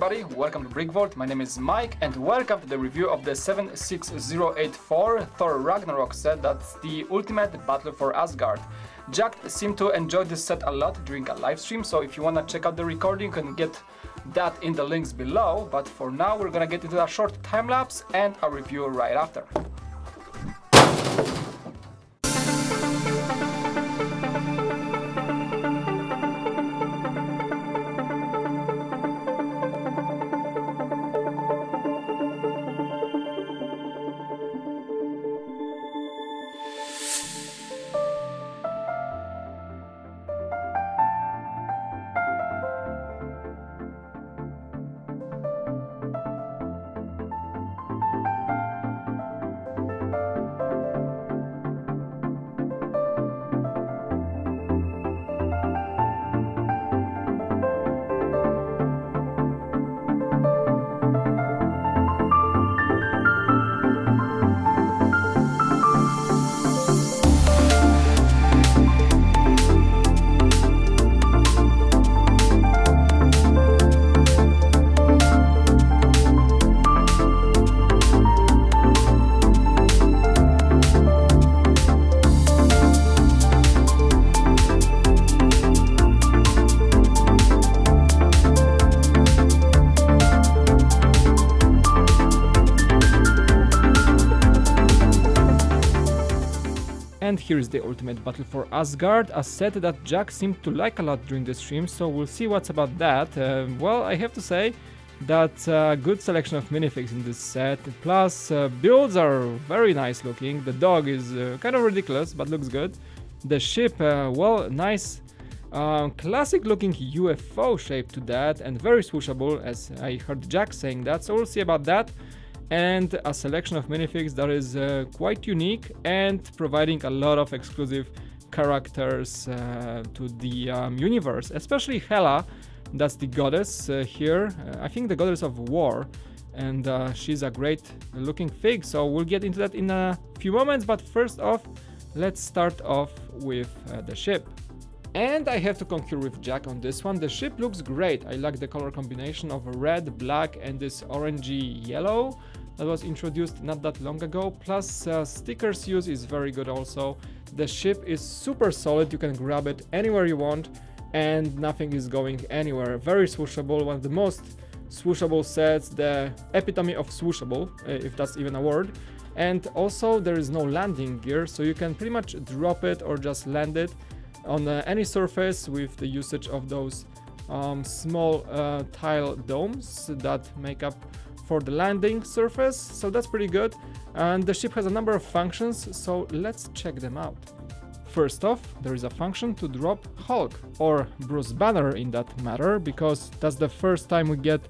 everybody, welcome to BrickVault. My name is Mike and welcome to the review of the 76084 Thor Ragnarok set. That's the ultimate battle for Asgard. Jack seemed to enjoy this set a lot during a live stream, so if you wanna check out the recording you can get that in the links below, but for now we're gonna get into a short time-lapse and a review right after. And here is the ultimate battle for Asgard, a set that Jack seemed to like a lot during the stream, so we'll see what's about that. Well, I have to say that a good selection of minifigs in this set, plus builds are very nice looking. The dog is kind of ridiculous, but looks good. The ship, well, nice classic looking UFO shape to that, and very swooshable, as I heard Jack saying that, so we'll see about that. And a selection of minifigs that is quite unique and providing a lot of exclusive characters to the universe, especially Hela. That's the goddess here, I think the goddess of war, and she's a great looking fig, so we'll get into that in a few moments, but first off, let's start off with the ship. And I have to concur with Jack on this one. The ship looks great. I like the color combination of red, black and this orangey yellow that was introduced not that long ago. Plus stickers use is very good also. The ship is super solid. You can grab it anywhere you want and nothing is going anywhere. Very swooshable. One of the most swooshable sets. The epitome of swooshable, if that's even a word. And also there is no landing gear, so you can pretty much drop it or just land it on any surface with the usage of those small tile domes that make up for the landing surface, so that's pretty good. And the ship has a number of functions, so let's check them out. First off, there is a function to drop Hulk, or Bruce Banner in that matter, because that's the first time we get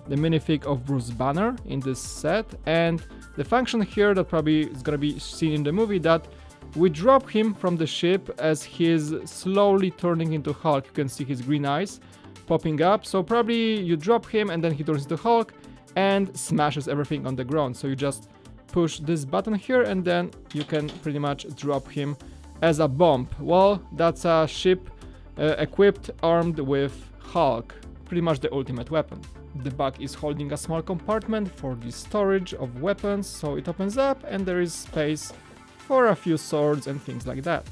the minifig of Bruce Banner in this set, and the function here that probably is gonna be seen in the movie, that we drop him from the ship as he is slowly turning into Hulk. You can see his green eyes popping up, so probably you drop him and then he turns into Hulk and smashes everything on the ground. So you just push this button here and then you can pretty much drop him as a bomb. Well, that's a ship equipped, armed with Hulk, pretty much the ultimate weapon. The back is holding a small compartment for the storage of weapons, so it opens up and there is space for a few swords and things like that.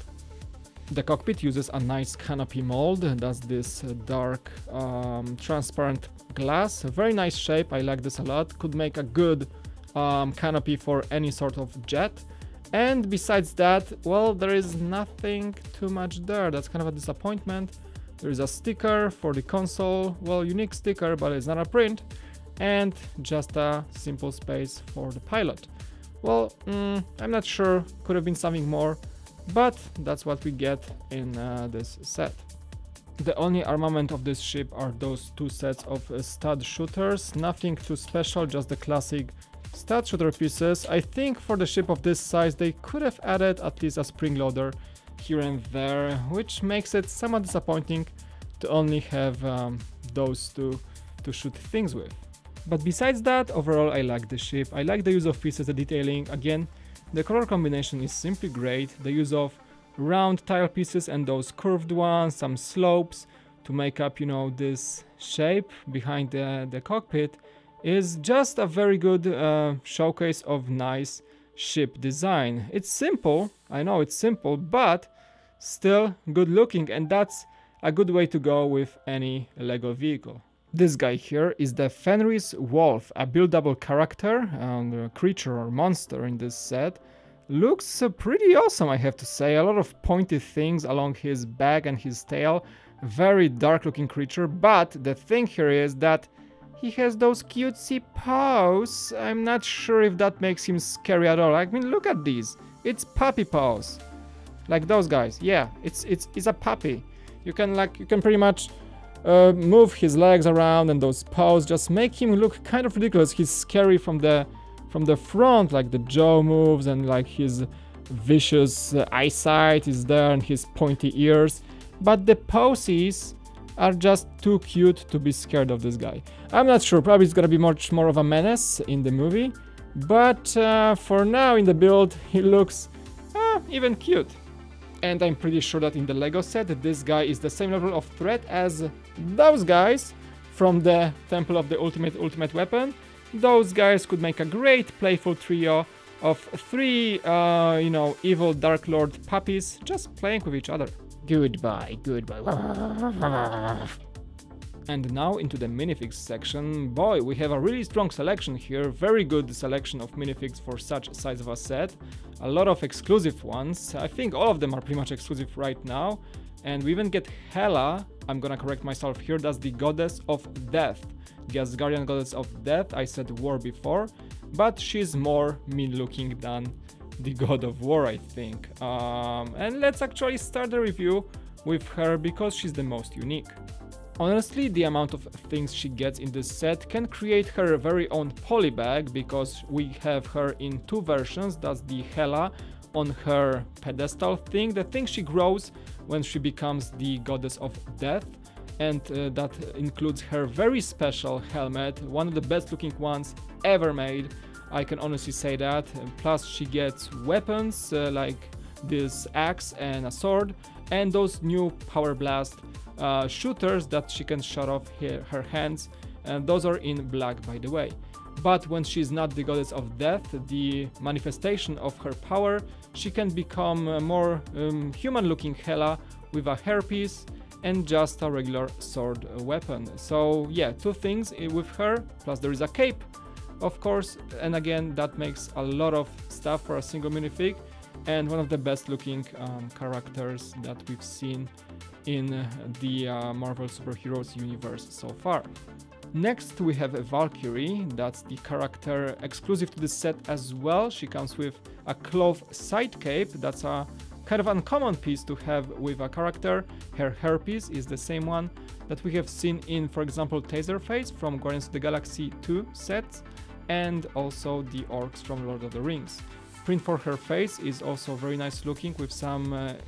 The cockpit uses a nice canopy mold, that's this dark transparent glass, a very nice shape, I like this a lot, could make a good canopy for any sort of jet. And besides that, well, there is nothing too much there, that's kind of a disappointment. There is a sticker for the console, well, unique sticker, but it's not a print, and just a simple space for the pilot. Well, I'm not sure, could have been something more, but that's what we get in this set. The only armament of this ship are those two sets of stud shooters, nothing too special, just the classic stud shooter pieces. I think for the ship of this size they could have added at least a spring loader here and there, which makes it somewhat disappointing to only have those two to shoot things with. But besides that, overall I like the ship, I like the use of pieces, the detailing. Again, the color combination is simply great, the use of round tile pieces and those curved ones, some slopes, to make up, you know, this shape behind the cockpit is just a very good showcase of nice ship design. It's simple, I know it's simple, but still good looking, and that's a good way to go with any Lego vehicle. This guy here is the Fenris Wolf, a buildable character, creature or monster in this set. Looks pretty awesome, I have to say. A lot of pointy things along his back and his tail. Very dark looking creature, but the thing here is that he has those cutesy paws. I'm not sure if that makes him scary at all. I mean, look at these. It's puppy paws. Like those guys. Yeah, it's a puppy. You can pretty much move his legs around, and those paws just make him look kind of ridiculous. He's scary from the front, like the jaw moves and like his vicious eyesight is there and his pointy ears. But the poses are just too cute to be scared of this guy. I'm not sure, probably it's gonna be much more of a menace in the movie, but for now in the build he looks even cute. And I'm pretty sure that in the Lego set this guy is the same level of threat as those guys from the Temple of the Ultimate Weapon. Those guys could make a great playful trio of three, you know, evil Dark Lord puppies just playing with each other. Goodbye, goodbye. And now into the minifigs section. Boy, we have a really strong selection here. Very good selection of minifigs for such size of a set. A lot of exclusive ones. I think all of them are pretty much exclusive right now. And we even get Hela. I'm gonna correct myself here. That's the goddess of death. The Asgardian goddess of death. I said war before, but she's more mean looking than the god of war, I think. And let's actually start the review with her because she's the most unique. Honestly, the amount of things she gets in this set can create her very own polybag, because we have her in two versions. That's the Hela on her pedestal thing, the thing she grows when she becomes the goddess of death, and that includes her very special helmet, one of the best looking ones ever made. I can honestly say that. Plus she gets weapons like this axe and a sword, and those new power blast shooters that she can shut off her hands, and those are in black, by the way. But when she's not the goddess of death, the manifestation of her power, she can become a more human looking Hela with a hairpiece and just a regular sword weapon. So yeah, two things with her, plus there is a cape, of course, and again that makes a lot of stuff for a single minifig, and one of the best looking characters that we've seen in the Marvel superheroes universe so far. Next we have Valkyrie. That's the character exclusive to this set as well. She comes with a cloth side cape. That's a kind of uncommon piece to have with a character. Her hairpiece is the same one that we have seen in, for example, Taserface from Guardians of the Galaxy 2 sets, and also the orcs from Lord of the Rings. Print for her face is also very nice looking, with some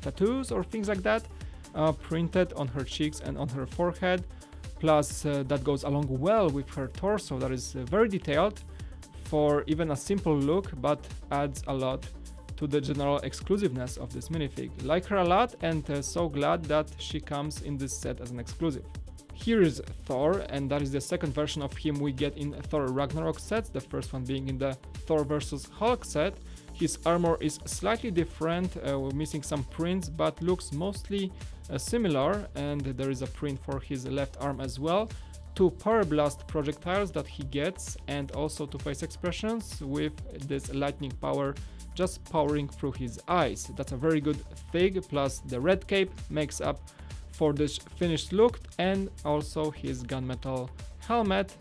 tattoos or things like that printed on her cheeks and on her forehead. Plus that goes along well with her torso, that is very detailed for even a simple look, but adds a lot to the general exclusiveness of this minifig. Like her a lot, and so glad that she comes in this set as an exclusive. Here is Thor, and that is the second version of him we get in Thor Ragnarok sets, the first one being in the Thor vs Hulk set. His armor is slightly different, missing some prints, but looks mostly similar, and there is a print for his left arm as well. Two power blast projectiles that he gets, and also two face expressions with this lightning power just powering through his eyes. That's a very good thing, plus the red cape makes up for this finished look, and also his gunmetal helmet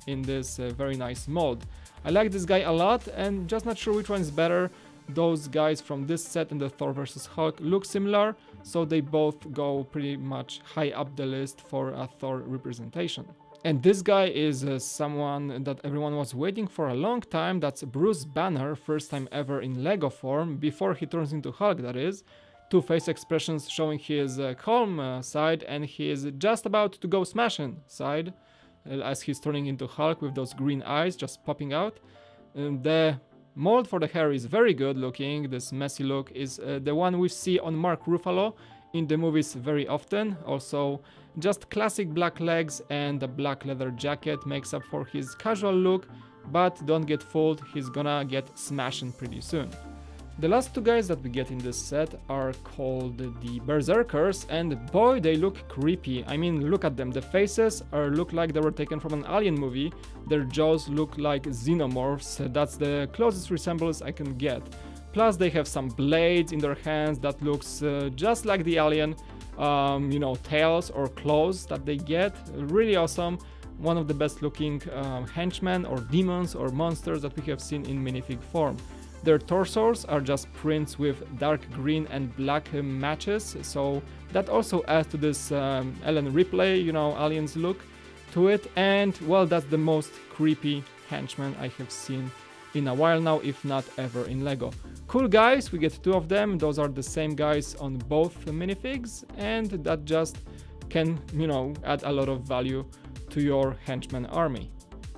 in this very nice mold. I like this guy a lot, and just not sure which one is better. Those guys from this set and the Thor vs Hulk look similar, so they both go pretty much high up the list for a Thor representation. And this guy is someone that everyone was waiting for a long time. That's Bruce Banner, first time ever in Lego form, before he turns into Hulk, that is. Two face expressions showing his calm side and his just about to go smashing side, as he's turning into Hulk with those green eyes just popping out. And the mold for the hair is very good looking. This messy look is the one we see on Mark Ruffalo in the movies very often. Also, just classic black legs and a black leather jacket makes up for his casual look, but don't get fooled, he's gonna get smashing pretty soon. The last two guys that we get in this set are called the Berserkers, and boy, they look creepy. I mean, look at them. The faces look like they were taken from an alien movie. Their jaws look like xenomorphs. That's the closest resemblance I can get. Plus, they have some blades in their hands that looks just like the alien, you know, tails or claws that they get. Really awesome. One of the best looking henchmen or demons or monsters that we have seen in minifig form. Their torsos are just prints with dark green and black matches, so that also adds to this Ellen Ripley, you know, aliens look to it. And well, that's the most creepy henchman I have seen in a while now, if not ever, in LEGO. Cool guys, we get two of them. Those are the same guys on both minifigs, and that just can, you know, add a lot of value to your henchman army.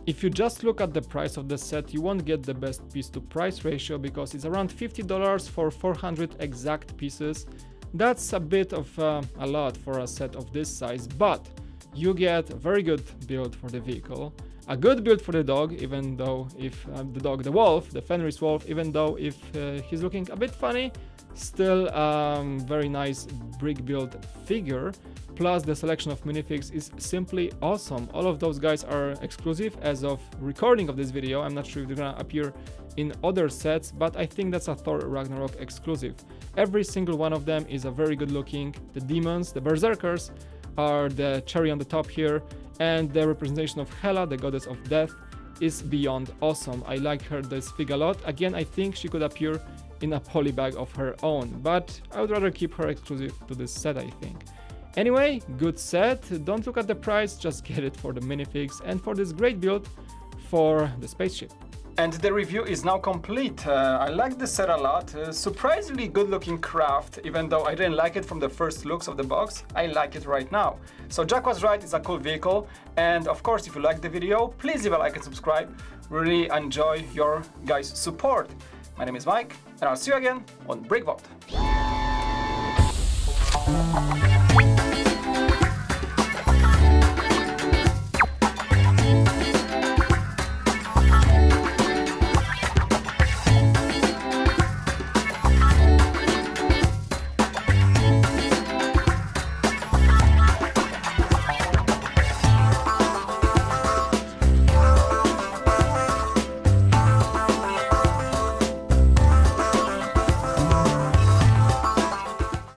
If you just look at the price of the set, you won't get the best piece to price ratio because it's around $50 for 400 exact pieces. That's a bit of a lot for a set of this size, but you get a very good build for the vehicle, a good build for the dog, even though if the wolf, the Fenris Wolf, even though if he's looking a bit funny, still very nice brick build figure. Plus the selection of minifigs is simply awesome. All of those guys are exclusive as of recording of this video. I'm not sure if they're gonna appear in other sets, but I think that's a Thor Ragnarok exclusive. Every single one of them is a very good looking. The demons, the Berserkers, are the cherry on the top here, and the representation of Hela, the goddess of death, is beyond awesome. I like her this fig a lot. Again, I think she could appear in a polybag of her own, but I would rather keep her exclusive to this set, I think. Anyway, good set. Don't look at the price, just get it for the minifigs and for this great build for the spaceship. And the review is now complete. I like this set a lot. Surprisingly good looking craft, even though I didn't like it from the first looks of the box. I like it right now. So Jack was right, it's a cool vehicle. And of course, if you liked the video, please leave a like and subscribe. Really enjoy your guys' support. My name is Mike, and I'll see you again on BrickVault.